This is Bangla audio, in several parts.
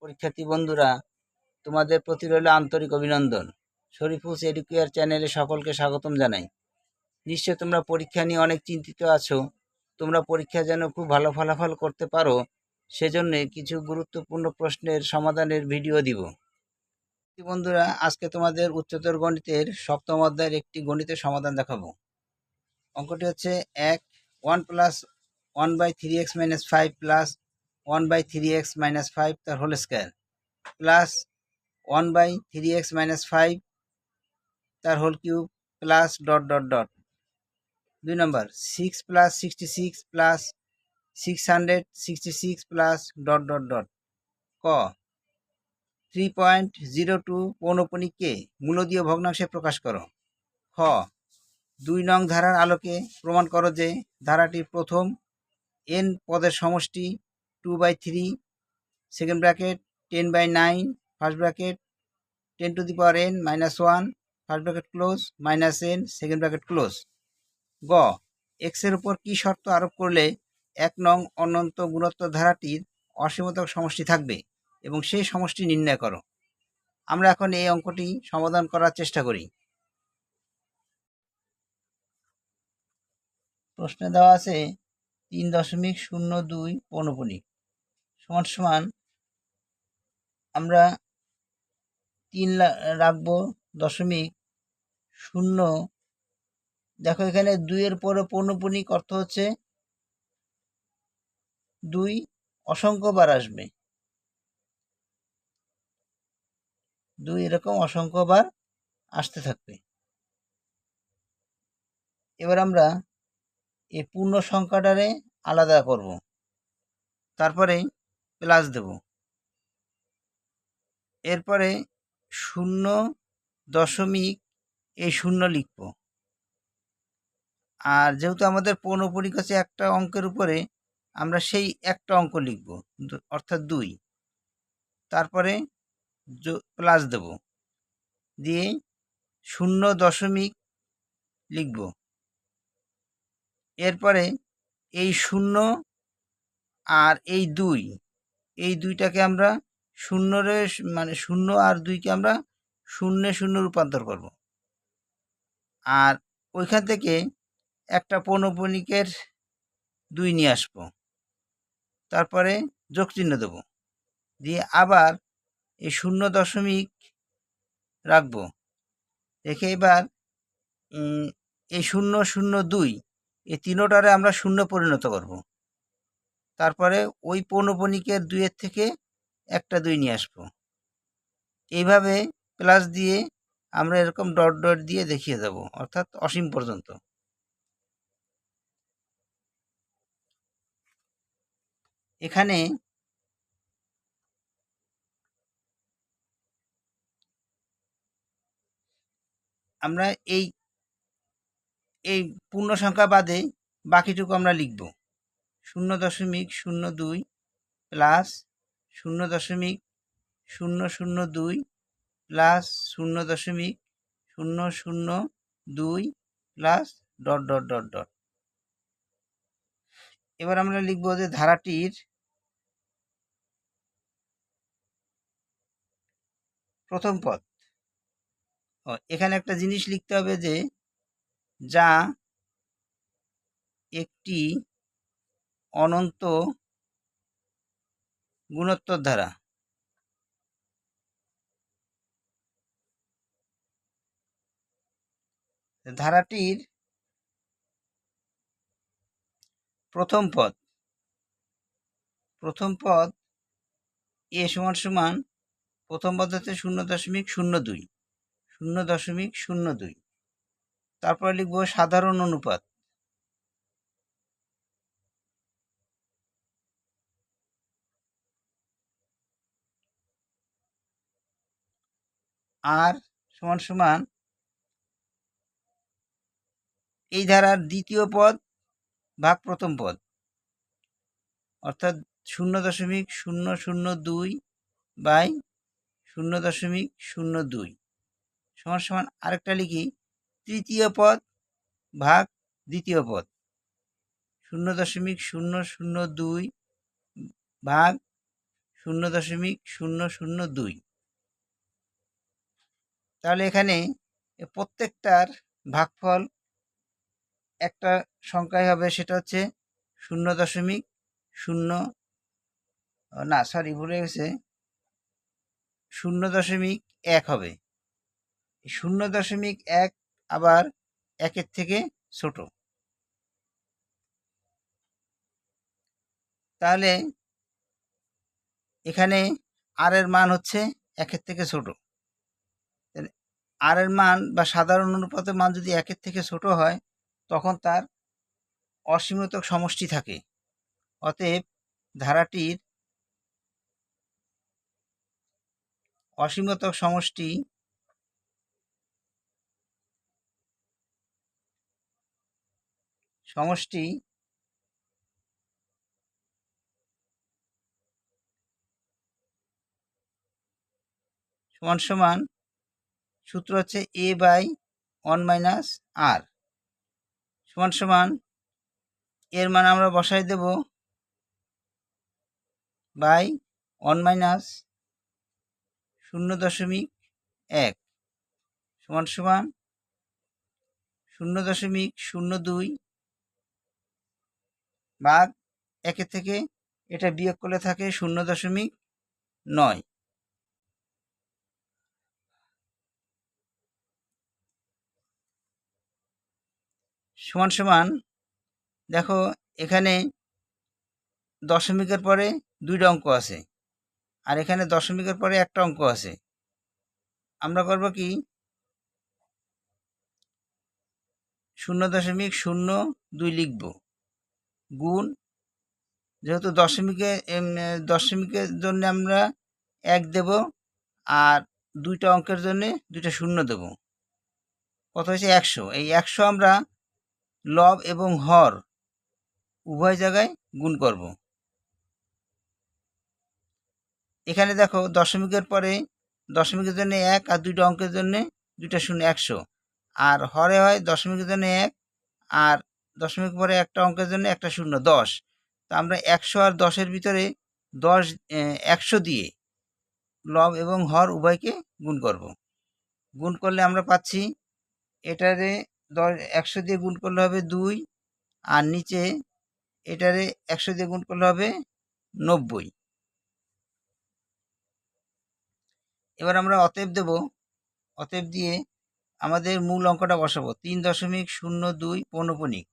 পরীক্ষার্থী বন্ধুরা, তোমাদের প্রতি রইল আন্তরিক অভিনন্দন। শরীফুলস এডুকেয়ার চ্যানেলে সকলকে স্বাগতম জানাই। নিশ্চয় তোমরা পরীক্ষা নিয়ে অনেক চিন্তিত আছো। তোমরা পরীক্ষা যেন খুব ভালো ফলাফল করতে পারো, সেজন্য কিছু গুরুত্বপূর্ণ প্রশ্নের সমাধানের ভিডিও দিব। বন্ধুরা, আজকে তোমাদের উচ্চতর গণিতের সপ্তম অধ্যায়ের একটি গণিতের সমাধান দেখাবো। অঙ্কটি হচ্ছে 1 + 1/3x - 5 + 1/3x - 5 তার হোল স্কয়ার প্লাস 1/3x - 5 তার whole cube plus dot dot dot. 2 নম্বর 6 + 66 + 666 প্লাস ডট ডট ডট। ক 3.02 পৌনঃপুনিককে মূলদীয় ভগ্নাংশে প্রকাশ করো। খ 2 নং ধারার আলোকে প্রমাণ করো যে ধারাটির প্রথম n পদের সমষ্টি 2/3 second bracket 10/9 first bracket 10⁻n - 1 first bracket close -n second bracket close. গ x এর উপর কি শর্ত আরোপ করলে 1 নং অনন্ত গুণোত্তর ধারাটির অসীমতক সমষ্টি থাকবে এবং সেই সমষ্টি নির্ণয় করো। আমরা এখন এই অঙ্কটি সমাধান করার চেষ্টা করি। প্রশ্নে দেওয়া আছে 3.02 পৌনঃপুনিক সমান সমান আমরা 3 রাখবো দশমিক শূন্য। দেখো এখানে 2 এর পরে পৌনঃপুনিক অর্থ হচ্ছে 2 অসংখ্যবার আসবে, 2 এরকম অসংখ্যবার আসতে থাকবে। এবার আমরা এই পূর্ণ সংখ্যাটারে আলাদা করব, তারপরে প্লাস দেব, এরপরে 0 এই শূন্য লিখব। আর যেহেতু আমাদের পৌনঃপুনিক আছে একটা অঙ্কের উপরে, আমরা সেই একটা অঙ্ক লিখব অর্থাৎ 2, তারপরে প্লাস দেব, দিয়ে 0 লিখব। এরপরে এই 0 আর এই 2, এই দুইটাকে আমরা 0 আর 2কে আমরা 0 রূপান্তর করব। আর ওইখান থেকে একটা পৌনঃপুনিকের 2 নিয়ে আসবো, তারপরে যোগ চিহ্ন দেব, দিয়ে আবার এই 0 রাখবো, রেখে এবার এই 0, 0, 2 এই তিনোটারে আমরা 0 পরিণত করব। তারপরে ওই পৌনঃপুনিকের 2-এর থেকে একটা 2 নিয়ে আসবো। এইভাবে প্লাস দিয়ে আমরা এরকম ডট ডট দিয়ে দেখিয়ে যাব, অর্থাৎ অসীম পর্যন্ত। এখানে আমরা এই পূর্ণ সংখ্যা বাদে বাকিটুকু আমরা লিখব 0.02 plus 0.002 plus 0.002 plus dot dot dot dot. এবার আমরা লিখব যে ধারাটির প্রথম পদ। এখানে একটা জিনিস লিখতে হবে যে যা একটি অনন্ত গুণোত্তর ধারা। ধারাটির প্রথম পদ এ সমান সমান প্রথম পদ হচ্ছে 0.02, তারপরে লিখব সাধারণ অনুপাত, আর সমান সমান এই ধারার দ্বিতীয় পদ ভাগ প্রথম পদ, অর্থাৎ 0.002 বাই 0.02 সমান সমান আরেকটা লিখি তৃতীয় পদ ভাগ দ্বিতীয় পদ, 0.002 ভাগ 0.002। তাহলে এখানে প্রত্যেকটার ভাগফল একটা সংখ্যায় হবে, সেটা হচ্ছে 0.0, না সরি ভুলে গেছে, 0.1 হবে। 0.1 আবার 1-এর থেকে ছোট। তাহলে এখানে আর এর মান হচ্ছে 1-এর থেকে ছোট। আর এর মান বা সাধারণ অনুপাতের মান যদি 1-এর থেকে ছোট হয়, তখন তার অসীমতক সমষ্টি থাকে। অতএব ধারাটির অসীমতক সমষ্টি সমান সমান সূত্র হচ্ছে a/1 - r সমান সমান এর মান আমরা বসাই দেব বাই 1 - 0.1 সমান সমান 0.02 ভাগ 1-এর থেকে এটা বিয়োগ করলে থাকে 0.9। সমান সমান দেখো এখানে দশমিকের পরে 2টা অঙ্ক আছে, আর এখানে দশমিকের পরে একটা অঙ্ক আছে। আমরা করব কি, 0.02 লিখব, গুণ, যেহেতু দশমিকের জন্য আমরা 1 দেব, আর 2টা অঙ্কের জন্য 2টা শূন্য দেব। কত হয়েছে? 100। এই 100 আমরা লব এবং হর উভয় জায়গায় গুণ করব। এখানে দেখো দশমিকের পরে দশমিকের জন্য 1 আর 2টা অঙ্কের জন্য 2টা শূন্য 100, আর হরে হয় দশমিকের জন্য 1 আর দশমিক পরে একটা অঙ্কের জন্য একটা শূন্য 10। তো আমরা 100 আর 10-এর ভিতরে 100 দিয়ে লব এবং হর উভয়কে গুণ করব। গুণ করলে আমরা পাচ্ছি এটারে 100 দিয়ে গুণ করলে হবে 2, আর নিচে এটারে 100 দিয়ে গুণ করলে হবে 90। এবার আমরা অতএব দেব, অতএব দিয়ে আমাদের মূল অঙ্কটা বসাবো। 3.02 পৌনঃপুনিক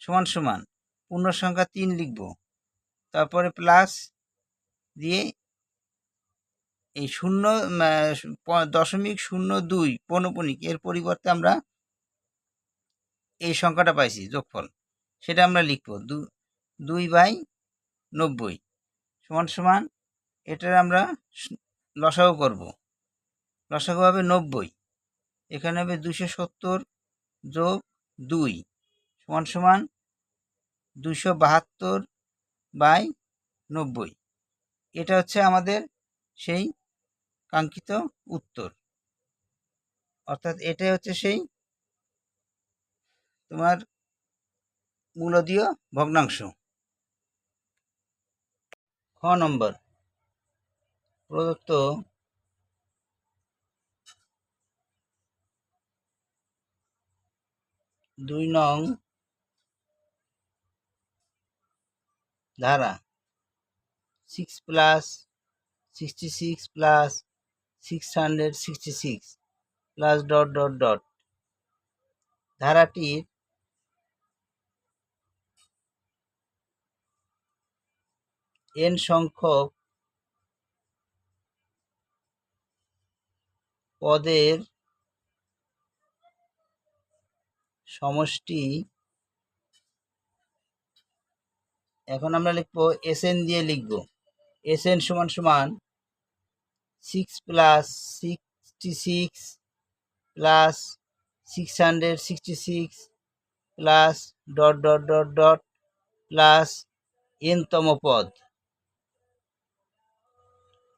সমান সমান পূর্ণ সংখ্যা 3 লিখব, তারপরে প্লাস দিয়ে এই 0.02 পৌনঃপুনিক এর পরিবর্তে আমরা এই সংখ্যাটা পাইছি যোগফল, সেটা আমরা লিখব 2/90 সমান সমান এটার আমরা লসাগু করব। লসাগু হবে 90, এখানে হবে 270 যোগ 2 সমান সমান 272/90। এটা হচ্ছে আমাদের সেই কাঙ্ক্ষিত উত্তর, অর্থাৎ এটাই হচ্ছে সেই তোমার মূলদীয় ভগ্নাংশ। খ নম্বর, প্রদত্ত 2 নং ধারা 6 + 66 + 666 + ... ধারাটির n সংখ্যক পদের সমষ্টি, এখন আমরা লিখব Sn দিয়ে লিখব। Sn সমান সমান 6 + 66 + 666 + ... প্লাস n-তম পদ।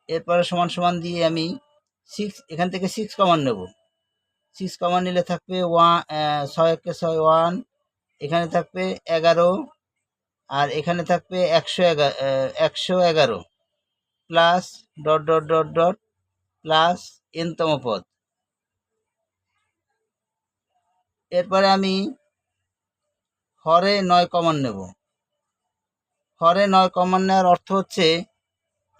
এরপরে সমান সমান দিয়ে আমি 6, এখান থেকে 6 কমন নেব। 6 কমন নিলে থাকবে 6 × 6 1, এখানে থাকবে 11, আর এখানে থাকবে 111। Plus dot dot dot dot plus এনতম পদ। এরপরে আমি হরে 9 কমন নেব। হরে 9 কমন নেওয়ার অর্থ হচ্ছে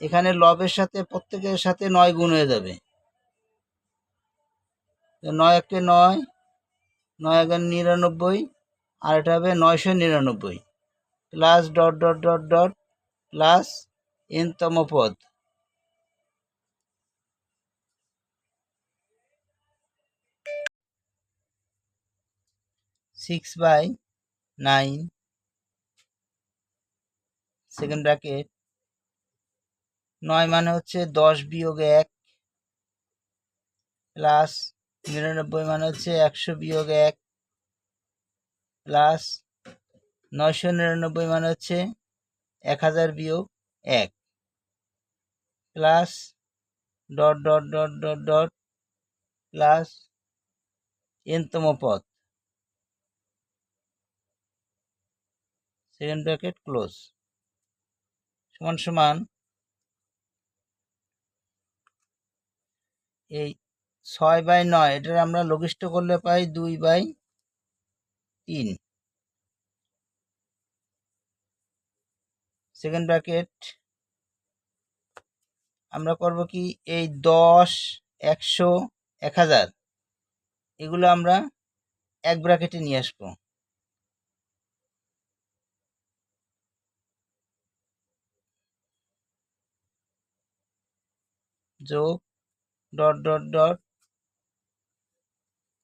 এখানে লবের সাথে প্রত্যেকের সাথে 9 গুণ হয়ে যাবে। 9 একে 9, 9 একে 99, আর এটা হবে 999 plus dot dot dot dot plus এনতম পদ। সিক্স বাই 9 সেকেন্ড ব্র্যাকেট 9 মানে হচ্ছে 10 বিয়োগ 1 প্লাস 99 মানে হচ্ছে 100 বিয়োগ 1 প্লাস 999 মানে হচ্ছে 1000 বিয়োগ 1 plus dot dot dot dot dot plus এনতম পদ সেকেন্ড ব্র্যাকেট ক্লোজ সমান সমান এই 6 বাই 9 এটার আমরা লঘিষ্ঠ করলে পাই 2 বাই 3 সেকেন্ড ব্র্যাকেট আমরা করব কি এই 10, 100, 1000 এগুলো আমরা এক ব্র্যাকেটে নিয়ে আসবো। যোগ ডট ডট ডট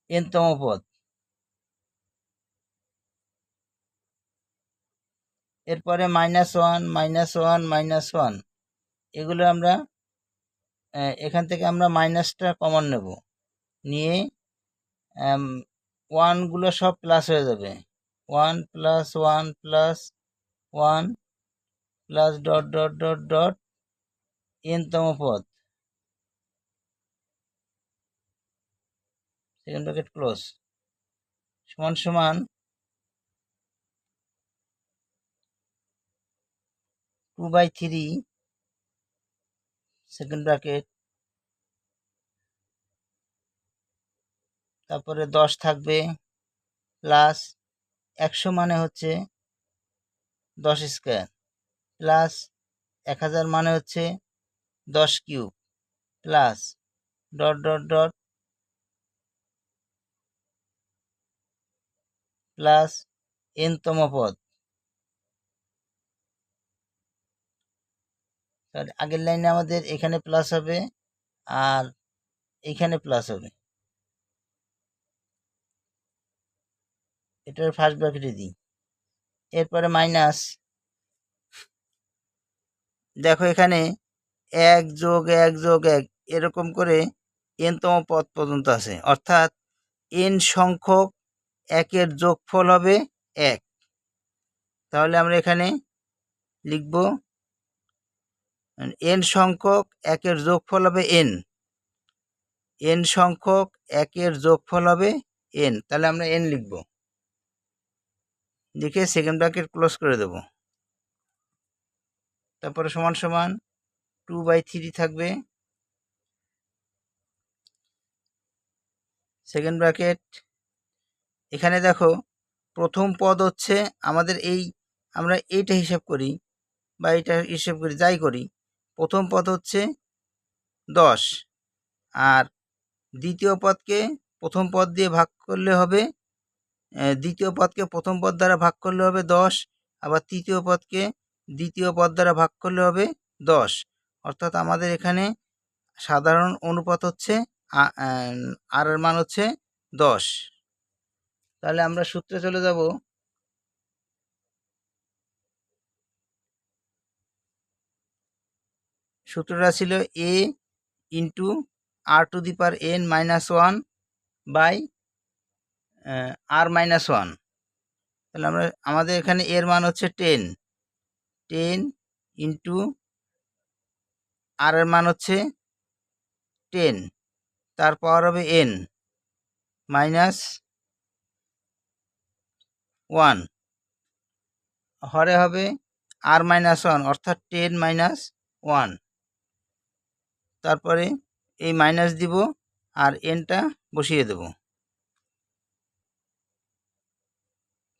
এনতম পদ। এরপরে -1, -1, -1 এগুলো আমরা এখান থেকে আমরা মাইনাসটা কমন নেব, নিয়ে 1 গুলো সব প্লাস হয়ে যাবে। 1 plus 1 plus 1 plus dot dot dot dot এনতম পদ সেকেন্ড ব্র্যাকেট ক্লোজ সমান সমান 2 বাই 3 সেকেন্ড ব্র্যাকেট, তারপরে 10 থাকবে প্লাস 100 মানে হচ্ছে 10 স্কোয়ার প্লাস 1000 মানে হচ্ছে 10 cube plus dot dot dot plus এনতম পদ। আগের লাইনে আমাদের এখানে প্লাস হবে আর এখানে প্লাস হবে। এটার ফার্স্ট ব্র্যাকেটে দিই, এরপরে মাইনাস। দেখো এখানে 1 যোগ 1 যোগ 1 এরকম করে এনতম পদ পর্যন্ত আছে, অর্থাৎ এন সংখ্যক একের যোগফল হবে 1। তাহলে আমরা এখানে লিখব এন সংখ্যক একের যোগফল হবে এন, এন সংখ্যক একের যোগফল হবে এন, তাহলে আমরা এন লিখব, লিখে সেকেন্ড ব্র্যাকেট ক্লোজ করে দেব। তারপরে সমান সমান 2 বাই 3 থাকবে সেকেন্ড ব্র্যাকেট। এখানে দেখো প্রথম পদ হচ্ছে আমাদের আমরা এইটা হিসাব করি বা এইটা হিসাব করি, যাই করি, প্রথম পদ হচ্ছে 10 আর দ্বিতীয় পদকে প্রথম পদ দিয়ে ভাগ করলে হবে, দ্বিতীয় পদকে প্রথম পদ দ্বারা ভাগ করলে হবে 10, আবার তৃতীয় পদকে দ্বিতীয় পদ দ্বারা ভাগ করলে হবে 10, অর্থাৎ আমাদের এখানে সাধারণ অনুপাত হচ্ছে আর এর মান হচ্ছে 10। তাহলে আমরা সূত্রে চলে যাব। সূত্রটা ছিল a into r⁻n-1 by r-1। তাহলে আমাদের এখানে এর মান হচ্ছে 10 ইন্টু আর এর মান হচ্ছে 10, তার পাওয়ার হবে n -1, হরে হবে r-1 অর্থাৎ 10 - 1। তারপরে এই মাইনাস দিব আর এনটা বসিয়ে দেব,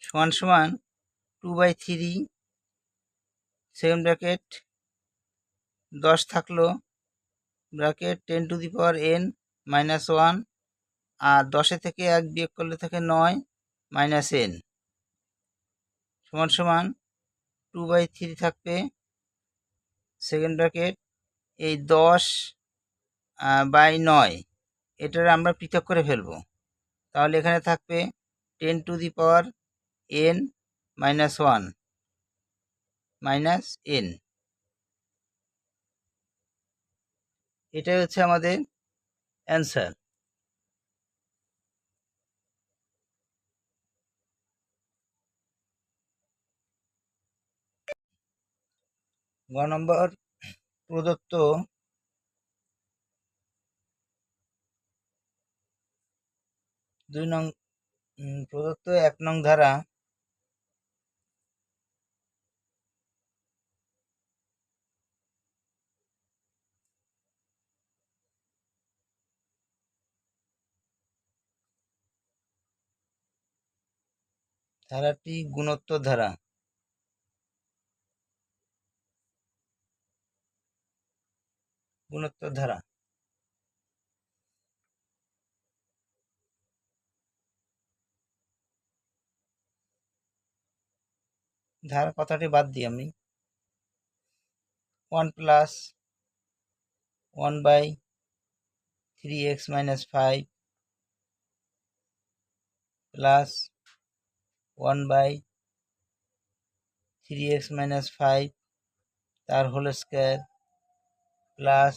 সমান সমান 2/3 সেকেন্ড ব্র্যাকেট 10 থাকলো ব্র্যাকেট 10⁻n -1 আর 10 থেকে 1 বিয়োগ করলে থাকে 9 -n সমান সমান 2/3 থাকবে সেকেন্ড ব্র্যাকেট এই 10/9 এটার আমরা পৃথক করে ফেলবো, তাহলে এখানে থাকবে 10⁻n -1 -n। এটাই হচ্ছে আমাদের অ্যান্সার। গ নম্বর, প্রদত্ত প্রদত্ত 1 নং ধারা ধারাটি গুণোত্তর ধারা। গুণোত্তর ধারা ধারা কথাটি বাদ দিই আমি, 1 + 1/3x - 5 প্লাস 1/3x - 5 তার হোল স্কয়ার প্লাস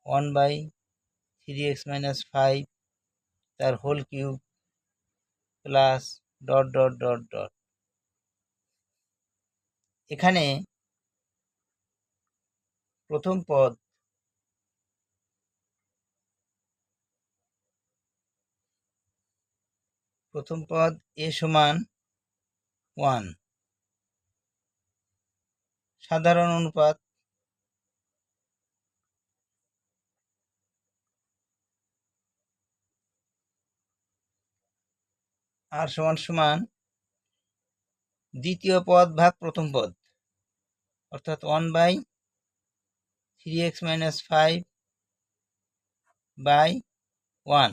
1/3x - 5 তার হোল কিউব প্লাস ... এখানে প্রথম পদ a সমান 1, সাধারণ অনুপাত r সমান সমান দ্বিতীয় পদ ভাগ প্রথম পদ, অর্থাৎ 1/3x - 5/1,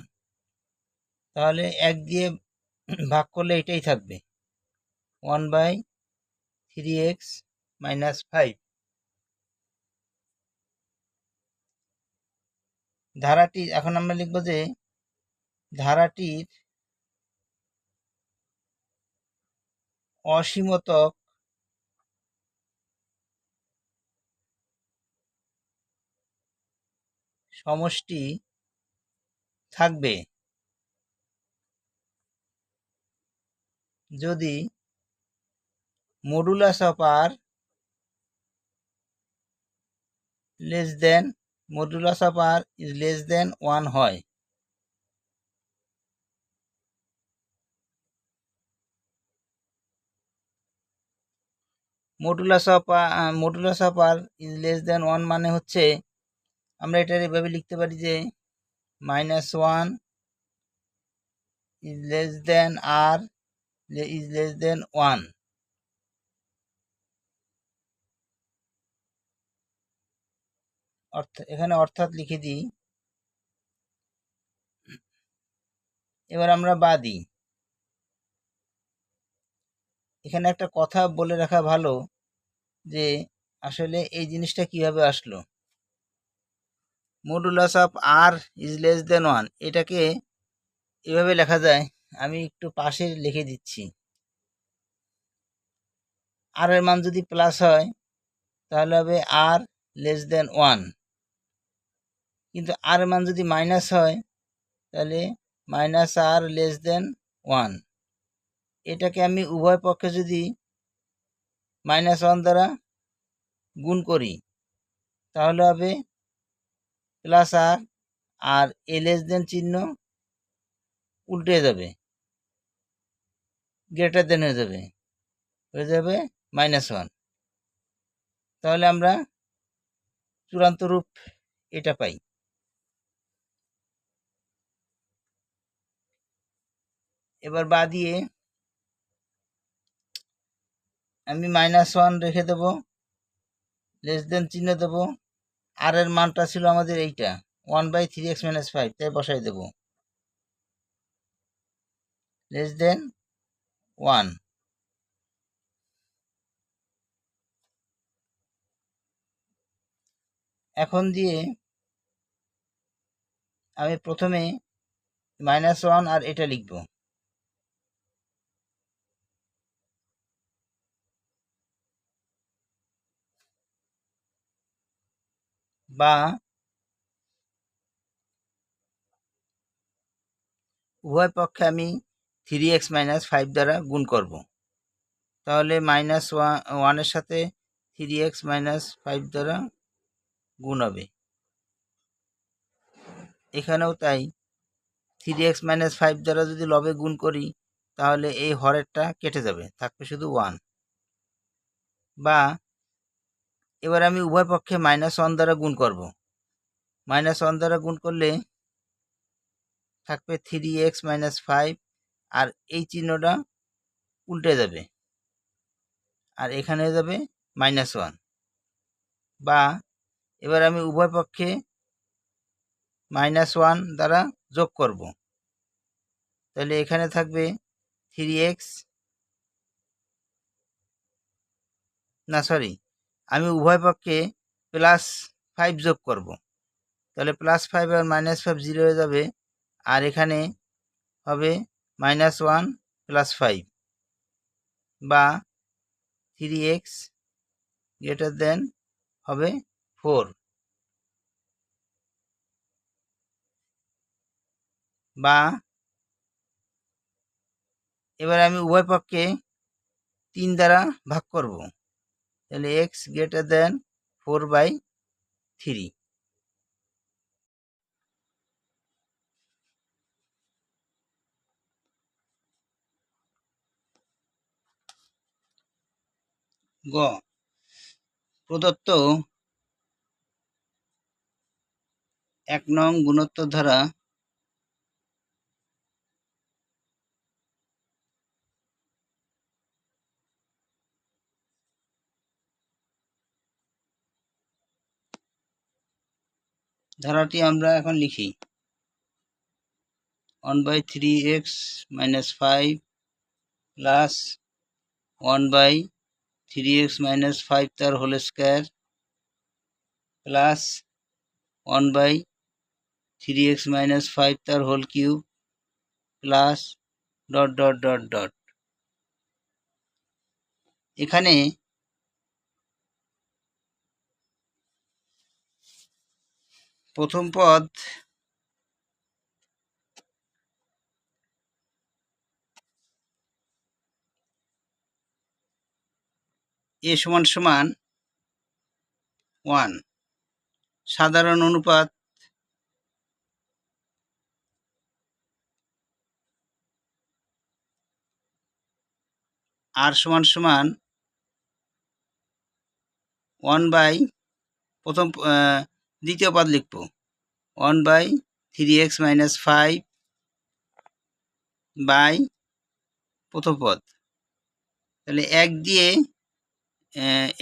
তাহলে 1 দিয়ে ভাগ করলে এটাই থাকবে 1/3x - 5। ধারাটি এখন আমরা লিখব যে ধারাটির অসীমতক সমষ্টি থাকবে যদি modulus of r is less than 1 হয়। Modulus of r is less than 1 মানে হচ্ছে আমরা এটার এভাবে লিখতে পারি যে -1 is less than r is less than 1। এখানে অর্থাৎ লিখে দিই, এবার আমরা বাদি। এখানে একটা কথা বলে রাখা ভালো যে আসলে এই জিনিসটা কিভাবে আসলো। Modulus of r is less than 1 এটাকে এভাবে লেখা যায়, আমি একটু পাশে লিখে দিচ্ছি। r এর মান যদি প্লাস হয় তাহলে হবে r less than 1, কিন্তু r এর মান যদি মাইনাস হয় তাহলে -r less than 1। এটাকে আমি উভয় পক্ষে যদি -1 দ্বারা গুণ করি তাহলে হবে প্লাস r, আর a লেস দেন চিহ্ন উল্টে যাবে, গ্রেটার দেন হয়ে যাবে -1। তাহলে আমরা চূড়ান্ত রূপ এটা পাই। এবার বা দিয়ে আমি -1 রেখে দেব, লেস দেন চিহ্ন দেব। আর এর মানটা ছিল আমাদের এইটা 1/3x - 5, তাই বসাই দেব লেস দেন 1। এখন দিয়ে আমি প্রথমে -1 আর এটা লিখব, বা উভয় পক্ষে আমি 3x - 5 দ্বারা গুণ করব। তাহলে -1 এর সাথে 3x - 5 দ্বারা গুণ হবে। এখানেও তাই 3x - 5 দ্বারা যদি লবে গুণ করি তাহলে এই হরেরটা কেটে যাবে, থাকবে শুধু 1। বা এবার আমি উভয় পক্ষে -1 দ্বারা গুণ করব। -1 দ্বারা গুণ করলে থাকবে 3x - 5, আর এই চিহ্নটা উল্টে যাবে আর এখানে হয়ে যাবে -1। বা এবার আমি উভয় পক্ষে -1 দ্বারা যোগ করব, তাহলে এখানে থাকবে 3x, না সরি, আমি উভয় পক্ষে +5 যোগ করব, তাহলে +5 আর -5 0 হয়ে যাবে, আর এখানে হবে -1 + 5, বা 3x হবে 4। বা এবার আমি উভয় পক্ষে 3 দ্বারা ভাগ করব, তাহলে x > 4/3। গ প্রদত্ত 1 নং গুণোত্তর ধারা ধারাটি আমরা এখন লিখি 1/3x - 5 প্লাস 1/3x - 5 তার হোল স্কয়ার প্লাস 1/3x - 5 তার হোল কিউব প্লাস ... এখানে প্রথম পদ a = 1, সাধারণ অনুপাত r = 1 প্রথম দ্বিতীয় পদ লিখব 1/3x - 5 বাই প্রথম পদ, তাহলে 1 দিয়ে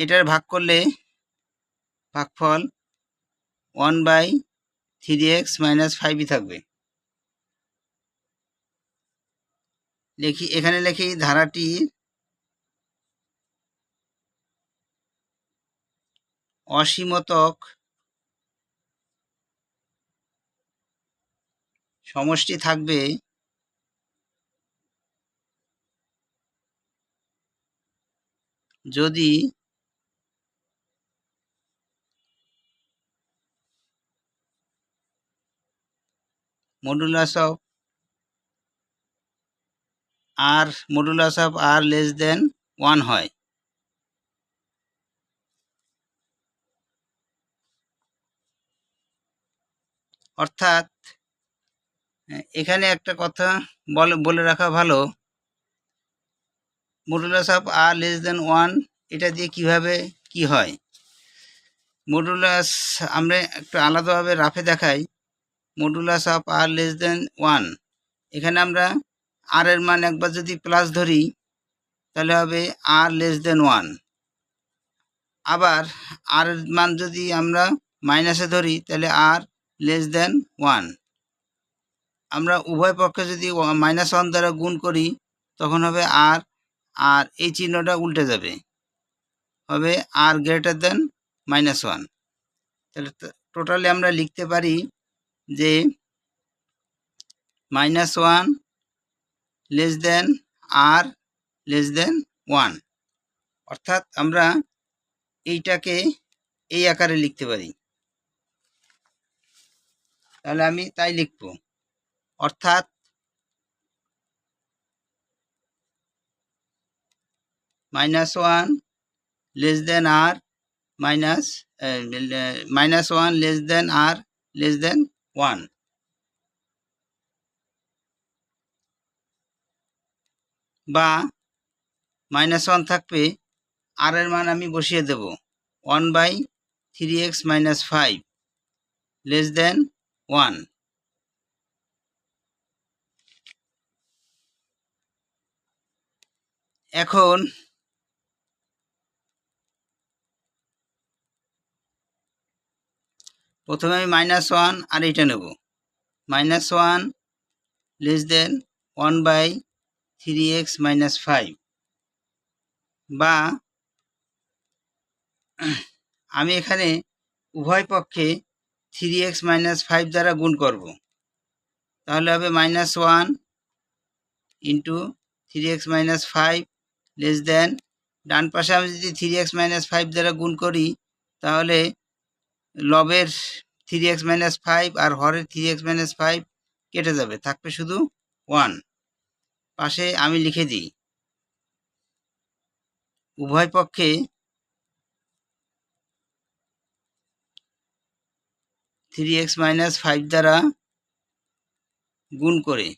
এটার ভাগ করলে ভাগফল 1/3x - 5ই থাকবে। এখানে লিখি ধারাটি অসীমতক সমষ্টি থাকবে যদি modulus of r less than 1 হয়। অর্থাৎ এখানে একটা কথা বলে রাখা ভালো, modulus of r less than 1 এটা দিয়ে কিভাবে কি হয়। মডুলাস আমরা একটু আলাদাভাবে রাফে দেখাই। Modulus of r less than 1, এখানে আমরা আর এর মান একবার যদি প্লাস ধরি তাহলে হবে আর লেস দেন 1, আবার আর এর মান যদি আমরা মাইনাসে ধরি তাহলে আর লেস দেন 1। আমরা উভয় পক্ষে যদি -1 দ্বারা গুণ করি তখন হবে আর, আর এই চিহ্নটা উল্টে যাবে, হবে আর গ্রেটার দেন -1। তাহলে টোটালি আমরা লিখতে পারি যে -1 লেস দেন আর লেস দেন 1, অর্থাৎ আমরা এইটাকে এই আকারে লিখতে পারি। তাহলে আমি তাই লিখব, অর্থাৎ -1 লেস দেন আর -1 লেস দেন আর লেস দেন 1, বা -1 থাকবে, আর এর মান আমি বসিয়ে দেব 1/3x - 5 লেস দেন 1। এখন প্রথমে আমি -1 আর এইটা নেব, -1 লেস দেন 1/3x - 5, বা আমি এখানে উভয় পক্ষে 3x - 5 দ্বারা গুণ করব, তাহলে হবে -1 ইন্টু 3x - 5 লেস দেন, ডান পাশে আমি যদি 3x - 5 দ্বারা গুণ করি তাহলে লবের 3x - 5 আর হরের 3x - 5 কেটে যাবে, থাকবে শুধু 1। পাশে আমি লিখে দিই, উভয় পক্ষে 3x - 5 দ্বারা গুণ করে,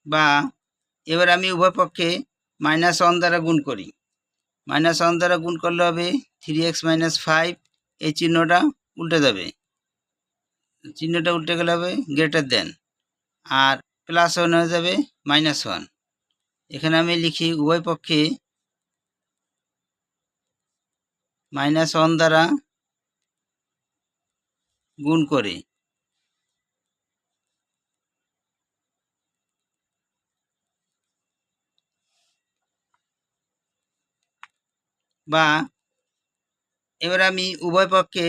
বা এবার আমি উভয় পক্ষে -1 দ্বারা গুণ করি, -1 দ্বারা গুণ করলে হবে 3x - 5, এই চিহ্নটা উল্টে যাবে, চিহ্নটা উল্টে গেলে হবে গ্রেটার দেন, আর +1 হয়ে যাবে -1। এখানে আমি লিখি উভয় পক্ষে -1 দ্বারা গুণ করে, বা এবার আমি উভয় পক্ষে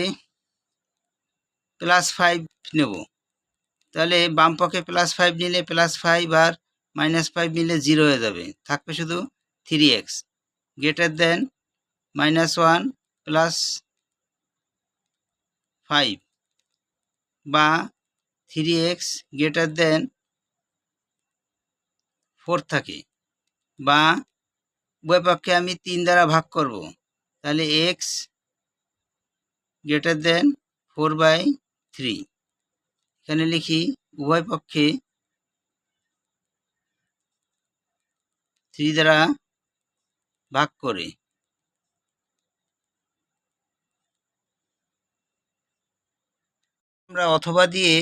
+5 নেব, তাহলে বাম পক্ষে +5 নিলে +5 আর -5 নিলে 0 হয়ে যাবে, থাকবে শুধু 3x গ্রেটার দেন -1 +5, বা 3x গ্রেটার দেন 4 থাকে, বা উভয় পক্ষে আমি 3 দ্বারা ভাগ করব, তাহলে x গ্রেটার দেন 4/3। এখানে লিখি উভয় পক্ষে 3 দ্বারা ভাগ করে, আমরা অথবা দিয়ে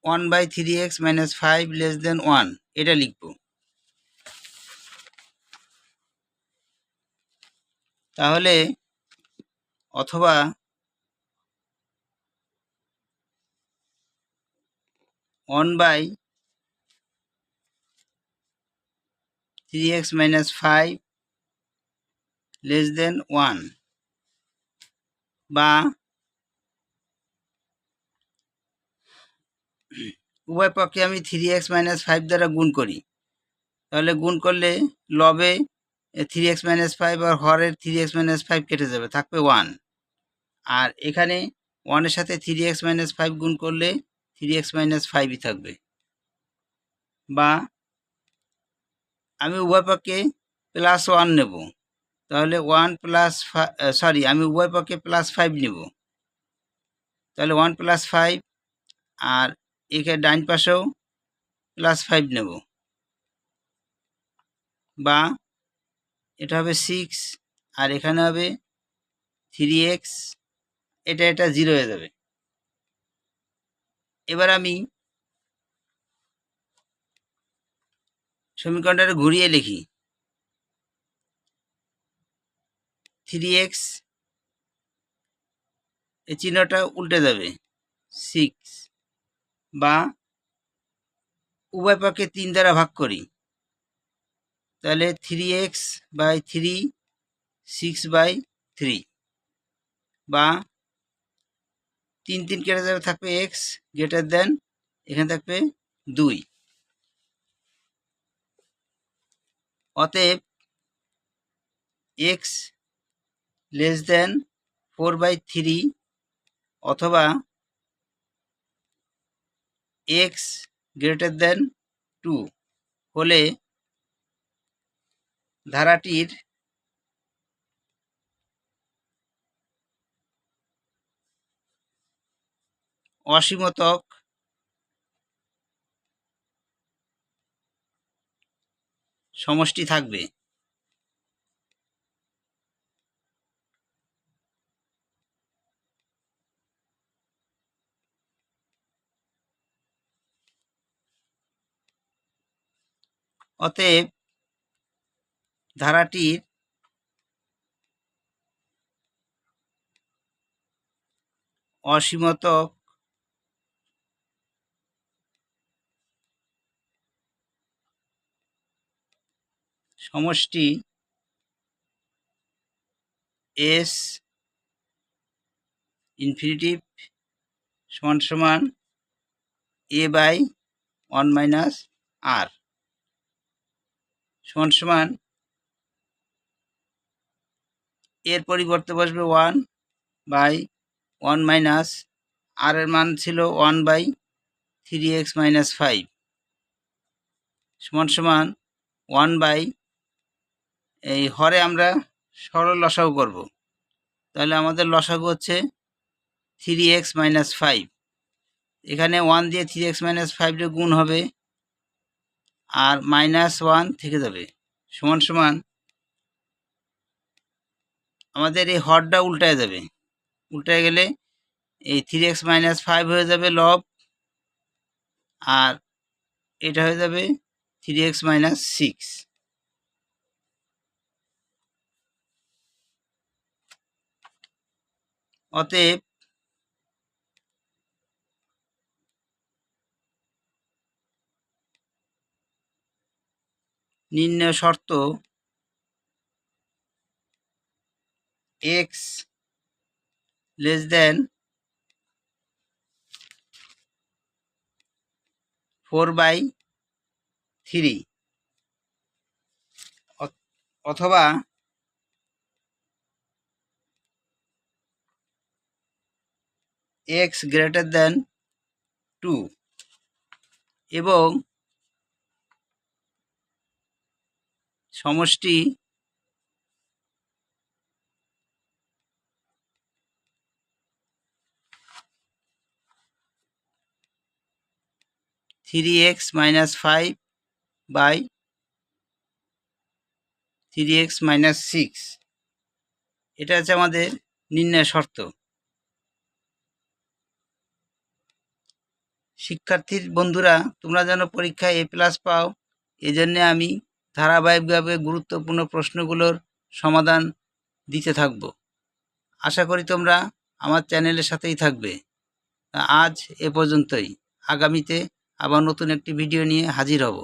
1/3x - 5 লেস দেন 1 এটা লিখব। তাহলে অথবা 1/3x - 5 লেস দেন 1, বা উভয় পক্ষে আমি 3x - 5 দ্বারা গুণ করি, তাহলে গুণ করলে লবে 3x - 5 আর হরের 3x - 5 কেটে যাবে, থাকবে 1। আর এখানে 1 এর সাথে 3x - 5 গুণ করলে 3x - 5ই থাকবে, বা আমি উভয় পক্ষে +1 নেব, তাহলে 1 আমি উভয় পক্ষে +5 নেব, তাহলে 1 + 5, আর এখানে ডাইন পাশেও +5 নেব, বা এটা হবে 6 আর এখানে হবে 3x, এটা 0 হয়ে যাবে। এবার আমি সমীকরণটা ঘুরিয়ে লিখি। 3x এই চিহ্নটা উল্টে যাবে, 6 বা উভয় পক্ষে 3 দ্বারা ভাগ করি, তাহলে 3x বাই 3 6/3 বা 3 3 কেটে যাবে, থাকবে x গ্রেটার দেন, এখানে থাকবে 2। অতএব x লেস দেন 4/3 অথবা x গ্রেটার দেন 2 হলে ধারাটির অসীমতক সমষ্টি থাকবে। অতএব ধারাটির অসীমতক সমষ্টি s ইনফিনিটিভ সমান সমান a/1 - r সমান সমান এর পরিবর্তে বসবে 1/1 - r এর মান ছিল 1/3x - 5 সমান সমান 1 এই হরে আমরা সরল লসাগু করব, তাহলে আমাদের লসাগু হচ্ছে 3x - 5। এখানে 1 দিয়ে 3x - 5 গুণ হবে আর -1 থেকে যাবে, সমান সমান আমাদের এই হরটা উল্টায় যাবে। উল্টায় গেলে এই 3x - 5 হয়ে যাবে লব, আর এটা হয়ে যাবে 3x - 6। অতএব নির্ণয় শর্ত x লেস দেন 4/3 অথবা x গ্রেটার দেন 2 এবং সমষ্টি (3x - 5/3x - 6) এটা হচ্ছে আমাদের নির্ণয় শর্ত। শিক্ষার্থীর বন্ধুরা, তোমরা যেন পরীক্ষায় A+ পাও, এজন্যে আমি ধারাবাহিকভাবে গুরুত্বপূর্ণ প্রশ্নগুলোর সমাধান দিতে থাকব। আশা করি তোমরা আমার চ্যানেলের সাথেই থাকবে। আজ এ পর্যন্তই। আগামীতে আবার নতুন একটি ভিডিও নিয়ে হাজির হব।